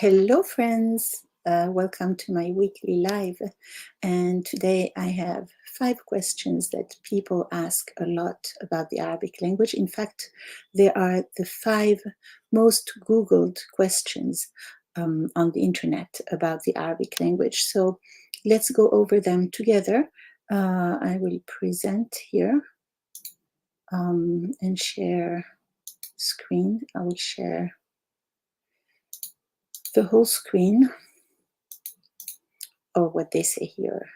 Hello, friends. Welcome to my weekly live. And today I have 5 questions that people ask a lot about the Arabic language. In fact, they are the 5 most Googled questions on the internet about the Arabic language. So let's go over them together. I will present here and share screen. I will share the whole screen, or what they say here,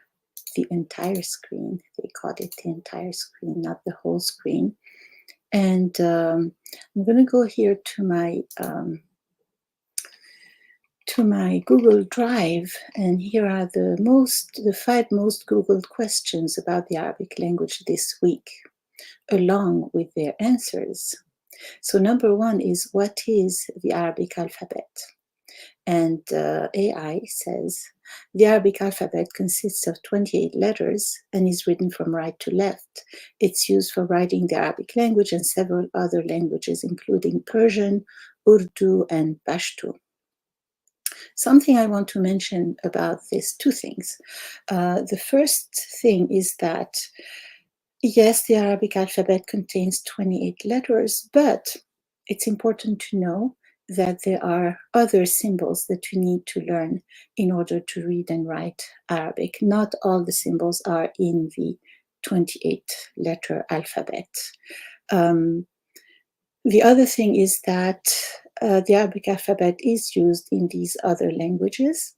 the entire screen. They call it the entire screen, not the whole screen. And I'm going to go here to my Google Drive, and here are the 5 most Googled questions about the Arabic language this week, along with their answers. So number 1 is, what is the Arabic alphabet? And AI says, the Arabic alphabet consists of 28 letters and is written from right to left. It's used for writing the Arabic language and several other languages, including Persian, Urdu, and Pashto. Something I want to mention about this, 2 things. The first thing is that, yes, the Arabic alphabet contains 28 letters, but it's important to know that there are other symbols that you need to learn in order to read and write Arabic. Not all the symbols are in the 28-letter alphabet. The other thing is that the Arabic alphabet is used in these other languages.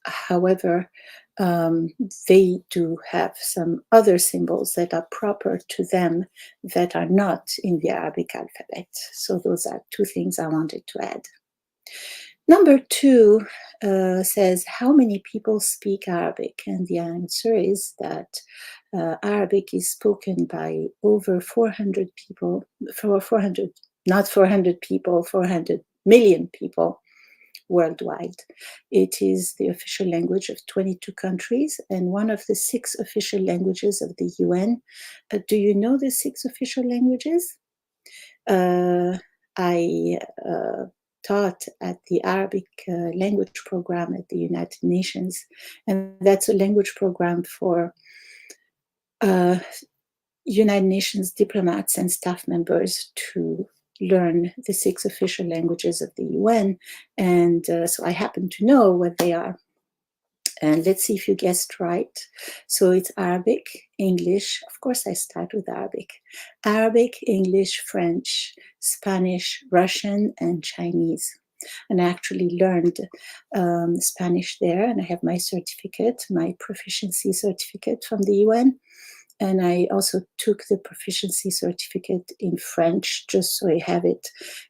However, they do have some other symbols that are proper to them that are not in the Arabic alphabet. So those are 2 things I wanted to add. Number 2 says, how many people speak Arabic? And the answer is that Arabic is spoken by over 400 people, 400 million people worldwide. It is the official language of 22 countries and one of the 6 official languages of the UN. Do you know the 6 official languages? I taught at the Arabic language program at the United Nations, and that's a language program for United Nations diplomats and staff members to learn the 6 official languages of the UN, and so I happen to know what they are. And let's see if you guessed right. So it's Arabic, English, of course I start with Arabic, English, French, Spanish, Russian, and Chinese. And I actually learned Spanish there, and I have my certificate, my proficiency certificate from the UN. And I also took the proficiency certificate in French, just so I have it,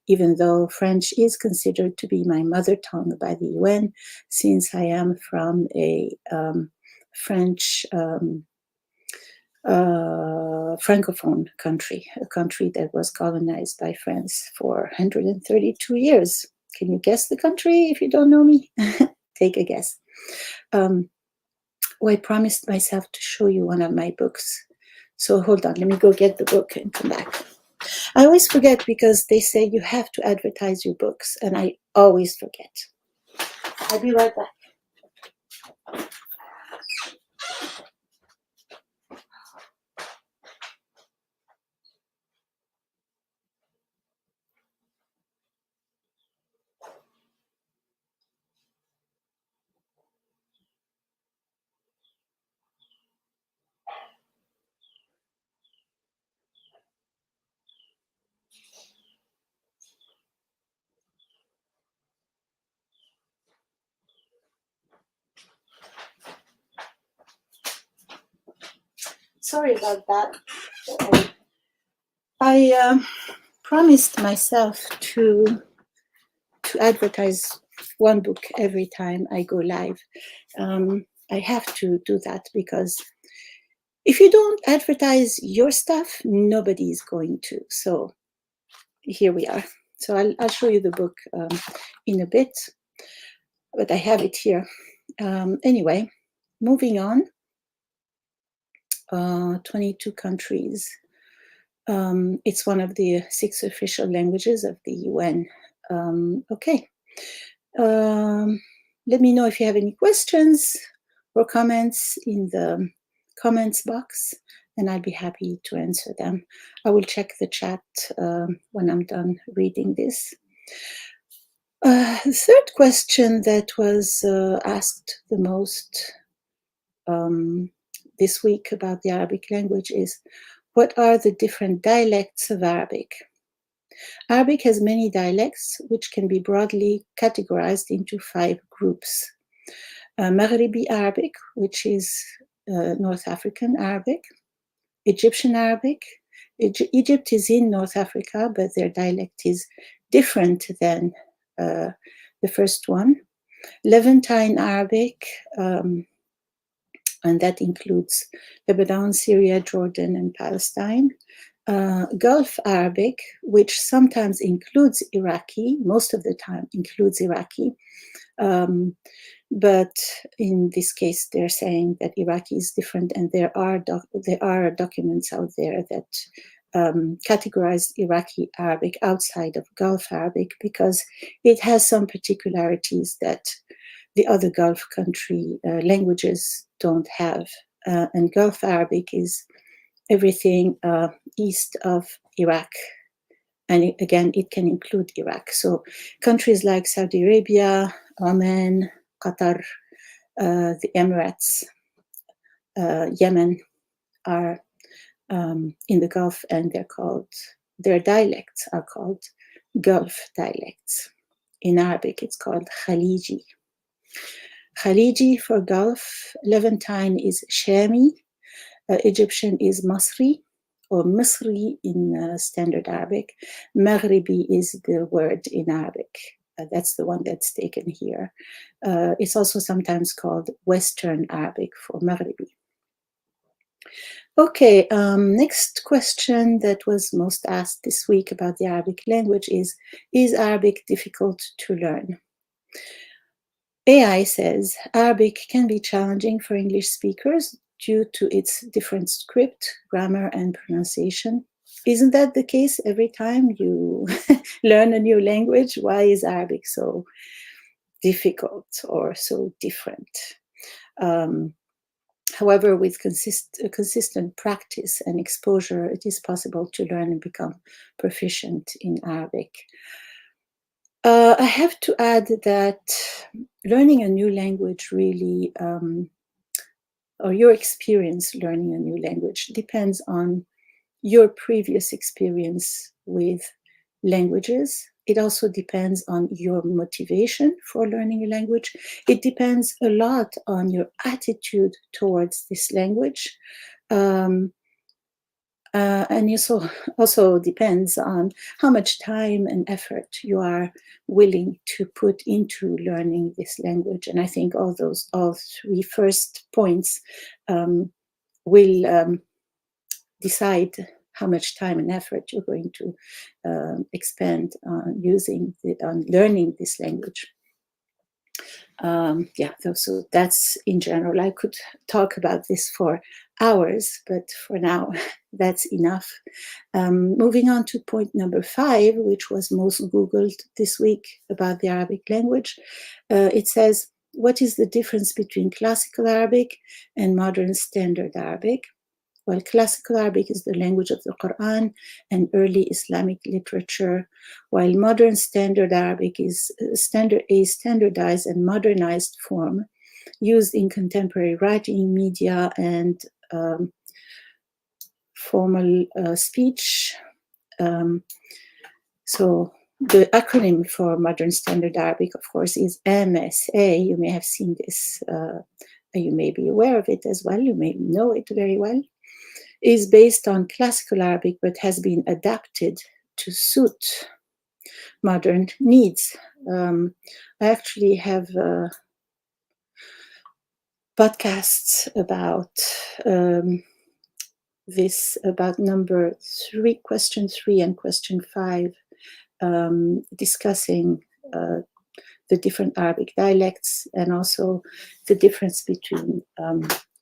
even though French is considered to be my mother tongue by the UN, since I am from a French Francophone country, a country that was colonized by France for 132 years. Can you guess the country if you don't know me? Take a guess. I promised myself to show you one of my books. So hold on, let me go get the book and come back. I always forget because they say you have to advertise your books, and I always forget. I'll be right back. Sorry about that. I promised myself to advertise one book every time I go live. I have to do that because if you don't advertise your stuff, nobody is going to. So here we are. So I'll show you the book in a bit, but I have it here. Anyway, moving on. 22 countries. It's one of the 6 official languages of the UN. Okay. Let me know if you have any questions or comments in the comments box, and I'll be happy to answer them. I will check the chat when I'm done reading this. The third question that was asked the most this week about the Arabic language is, what are the different dialects of Arabic? Arabic has many dialects, which can be broadly categorized into 5 groups. Maghribi Arabic, which is North African Arabic. Egyptian Arabic. Egypt is in North Africa, but their dialect is different than the first one. Levantine Arabic, and that includes Lebanon, Syria, Jordan, and Palestine. Gulf Arabic, which sometimes includes Iraqi, most of the time includes Iraqi. But in this case, they're saying that Iraqi is different, and there are documents out there that categorize Iraqi Arabic outside of Gulf Arabic because it has some particularities that the other Gulf country languages don't have. And Gulf Arabic is everything east of Iraq. And again, it can include Iraq. So countries like Saudi Arabia, Oman, Qatar, the Emirates, Yemen are in the Gulf, and their dialects are called Gulf dialects. In Arabic, it's called Khaliji. Khaliji for Gulf. Levantine is Shami. Egyptian is Masri, or Misri in Standard Arabic. Maghribi is the word in Arabic. That's the one that's taken here. It's also sometimes called Western Arabic for Maghribi. Okay, next question that was most asked this week about the Arabic language is Arabic difficult to learn? AI says Arabic can be challenging for English speakers due to its different script, grammar, and pronunciation. Isn't that the case every time you learn a new language? Why is Arabic so difficult or so different? However, with consistent practice and exposure, it is possible to learn and become proficient in Arabic. I have to add that learning a new language really, or your experience learning a new language, depends on your previous experience with languages. It also depends on your motivation for learning a language. It depends a lot on your attitude towards this language. And it also depends on how much time and effort you are willing to put into learning this language. And I think all 3 first points will decide how much time and effort you're going to expend on learning this language. So that's in general. I could talk about this for hours, but for now, that's enough. Moving on to point number 5, which was most Googled this week about the Arabic language. It says, what is the difference between classical Arabic and modern standard Arabic? Well, classical Arabic is the language of the Quran and early Islamic literature, while modern standard Arabic is a standardized and modernized form used in contemporary writing, media, and formal speech. So the acronym for modern standard Arabic, of course, is MSA. You may have seen this. You may be aware of it as well. You may know it very well. Is based on classical Arabic, but has been adapted to suit modern needs. I actually have podcasts about this, about number 3, question 3 and question 5, discussing the different Arabic dialects and also the difference between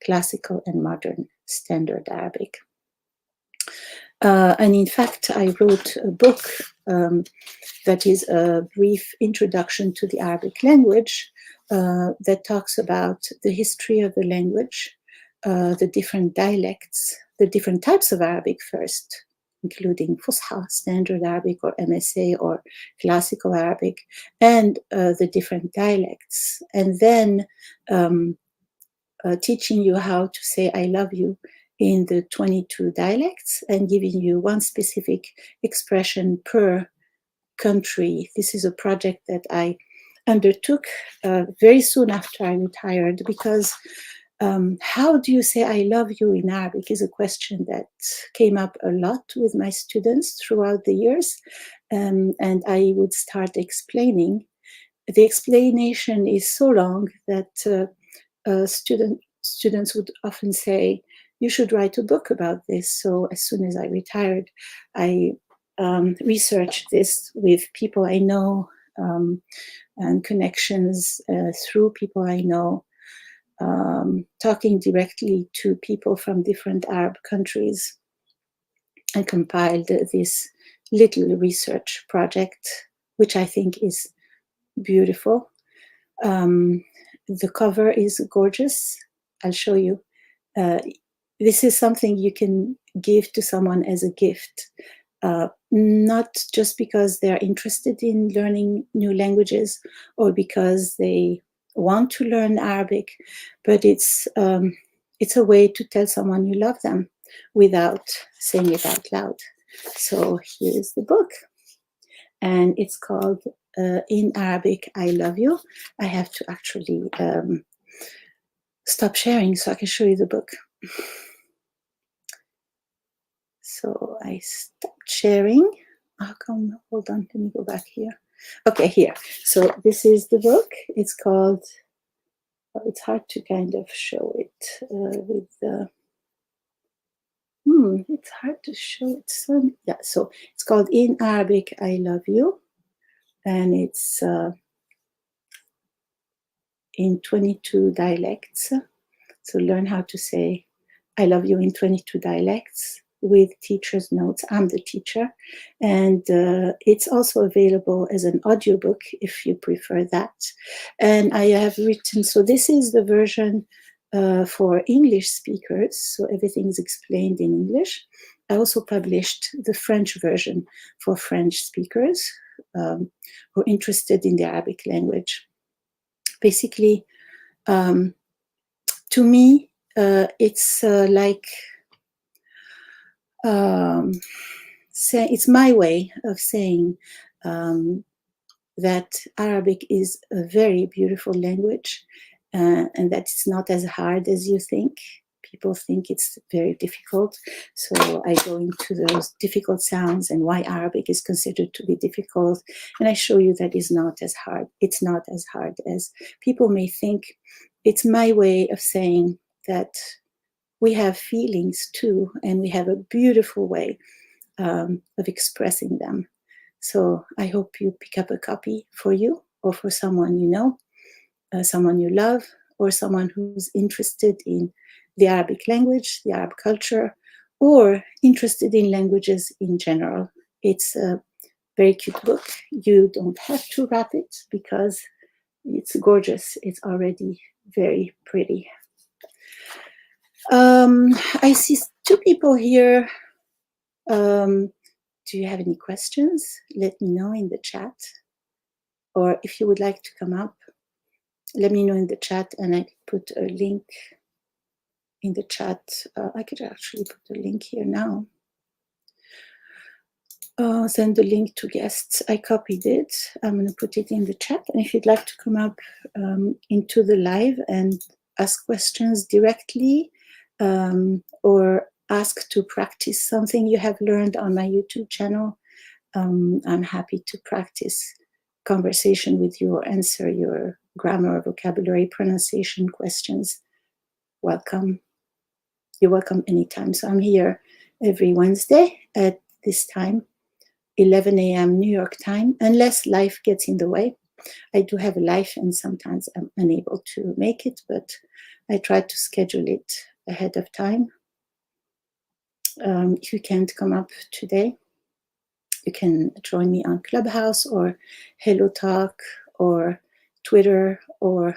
classical and modern standard Arabic. And in fact, I wrote a book that is a brief introduction to the Arabic language that talks about the history of the language, the different dialects, the different types of Arabic first, including Fusha, Standard Arabic, or MSA, or Classical Arabic, and the different dialects. And then teaching you how to say I love you in the 22 dialects and giving you one specific expression per country. This is a project that I undertook very soon after I retired, because how do you say I love you in Arabic is a question that came up a lot with my students throughout the years. And I would start explaining. The explanation is so long that students would often say, you should write a book about this. So as soon as I retired, I researched this with people I know and connections through people I know, talking directly to people from different Arab countries, and compiled this little research project, which I think is beautiful. The cover is gorgeous. I'll show you. This is something you can give to someone as a gift, not just because they're interested in learning new languages or because they want to learn Arabic, but it's a way to tell someone you love them without saying it out loud. So here's the book, and it's called In Arabic, I Love You. I have to actually stop sharing so I can show you the book. So I stopped sharing. How come? Hold on, let me go back here. Okay, here. So this is the book. It's called, it's hard to kind of show it with the, it's hard to show it. So, yeah, so it's called In Arabic, I Love You. And it's in 22 dialects. So learn how to say I love you in 22 dialects with teacher's notes. I'm the teacher. And it's also available as an audiobook if you prefer that. And I have written, so this is the version for English speakers. So everything is explained in English. I also published the French version for French speakers who are interested in the Arabic language. Basically, to me, it's like it's my way of saying that Arabic is a very beautiful language, and that it's not as hard as you think. People think it's very difficult. So I go into those difficult sounds and why Arabic is considered to be difficult. And I show you that it's not as hard. It's not as hard as people may think. It's my way of saying that we have feelings too, and we have a beautiful way of expressing them. So I hope you pick up a copy for you or for someone you know, someone you love, or someone who's interested in the Arabic language, the Arab culture, or interested in languages in general. It's a very cute book. You don't have to wrap it because it's gorgeous. It's already very pretty. I see two people here. Do you have any questions? Let me know in the chat. Or if you would like to come up, let me know in the chat and I can put a link in the chat. I could actually put a link here now. Send the link to guests. I copied it. I'm going to put it in the chat. And if you'd like to come up into the live and ask questions directly or ask to practice something you have learned on my YouTube channel, I'm happy to practice conversation with you or answer your grammar, vocabulary, pronunciation questions. Welcome. You're welcome anytime. So I'm here every Wednesday at this time, 11 a.m. New York time, unless life gets in the way. I do have a life and sometimes I'm unable to make it, but I try to schedule it ahead of time. If you can't come up today, you can join me on Clubhouse or Hello Talk or Twitter or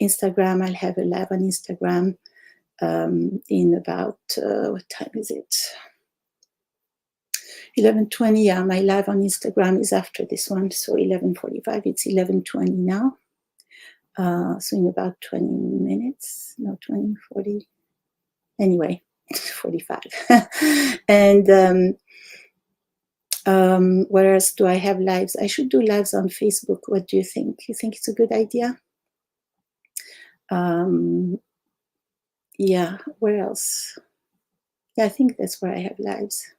Instagram. I'll have a live on Instagram in about, what time is it? 11:20. Yeah, my live on Instagram is after this one, so 11:45. It's 11:20 now. So in about 20 minutes, no, 20, 40, anyway, 45. And where else do I have lives? I should do lives on Facebook. What do you think? You think it's a good idea? Yeah, where else? Yeah, I think that's where I have lives.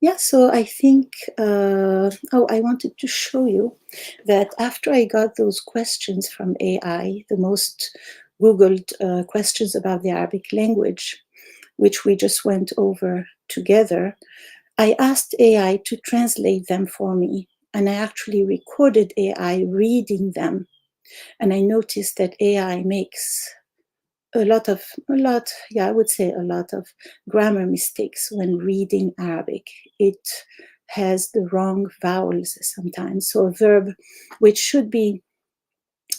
Yeah, so I think, I wanted to show you that after I got those questions from AI, the most Googled questions about the Arabic language, which we just went over together, I asked AI to translate them for me. And I actually recorded AI reading them. And I noticed that AI makes a lot, I would say a lot of grammar mistakes when reading Arabic. It has the wrong vowels sometimes. So a verb which should be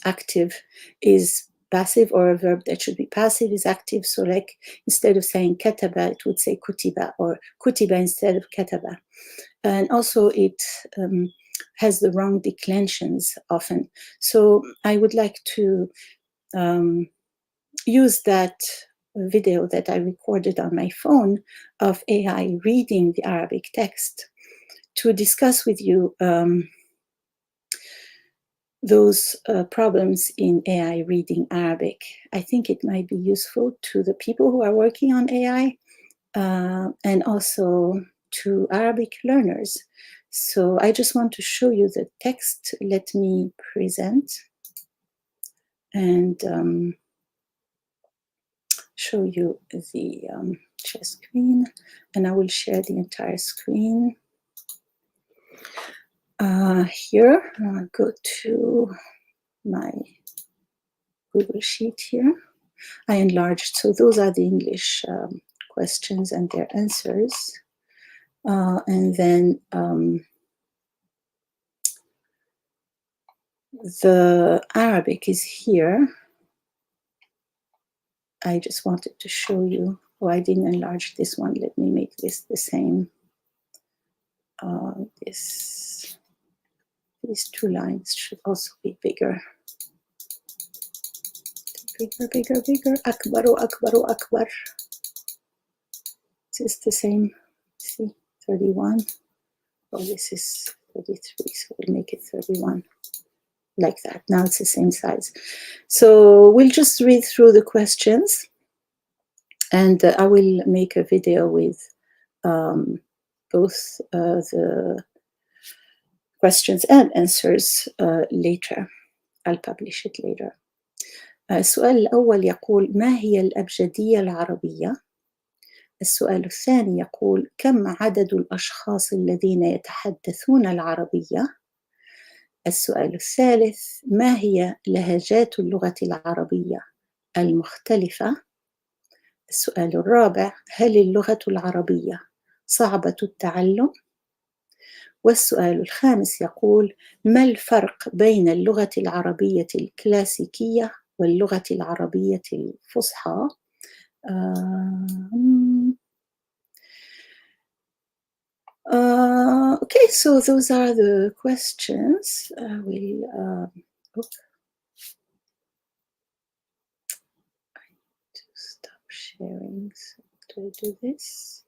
active is passive, or a verb that should be passive is active. So like instead of saying kataba, it would say kutiba, or kutiba instead of kataba. And also it has the wrong declensions often. So I would like to use that video that I recorded on my phone of AI reading the Arabic text to discuss with you those problems in AI reading Arabic. I think it might be useful to the people who are working on AI and also to Arabic learners. So I just want to show you the text. Let me present and show you the share screen, and I will share the entire screen. Here, I'll go to my Google Sheet here. I enlarged, so those are the English questions and their answers. And then the Arabic is here. I just wanted to show you. Oh, I didn't enlarge this one. Let me make this the same. These two lines should also be bigger. Bigger. Akbaru, akbaru, akbar. Is this the same? See, 31. Oh, this is 33, so we'll make it 31. Like that. Now it's the same size. So we'll just read through the questions, and I will make a video with both the questions and answers later. I'll publish it later. السؤال الأول يقول: ما هي الأبجدية العربية؟ السؤال الثاني يقول: كم عدد الأشخاص الذين يتحدثون العربية؟ السؤال الثالث: ما هي لهجات اللغة العربية المختلفة؟ السؤال الرابع: هل اللغة العربية صعبة التعلم؟ والسؤال الخامس يقول: ما الفرق بين اللغة العربية الكلاسيكية واللغة العربية الفصحى؟ Okay, so those are the questions. I need to stop sharing. So do I do this?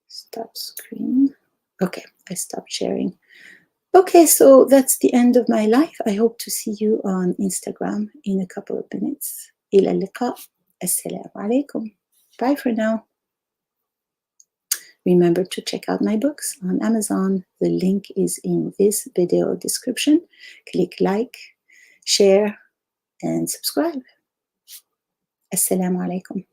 Stop screen. Okay, I stopped sharing. Okay, so that's the end of my life. I hope to see you on Instagram in a couple of minutes. إلى اللقاء. Assalamu alaikum. Bye for now. Remember to check out my books on Amazon. The link is in this video description. Click like, share, and subscribe. Assalamu alaikum.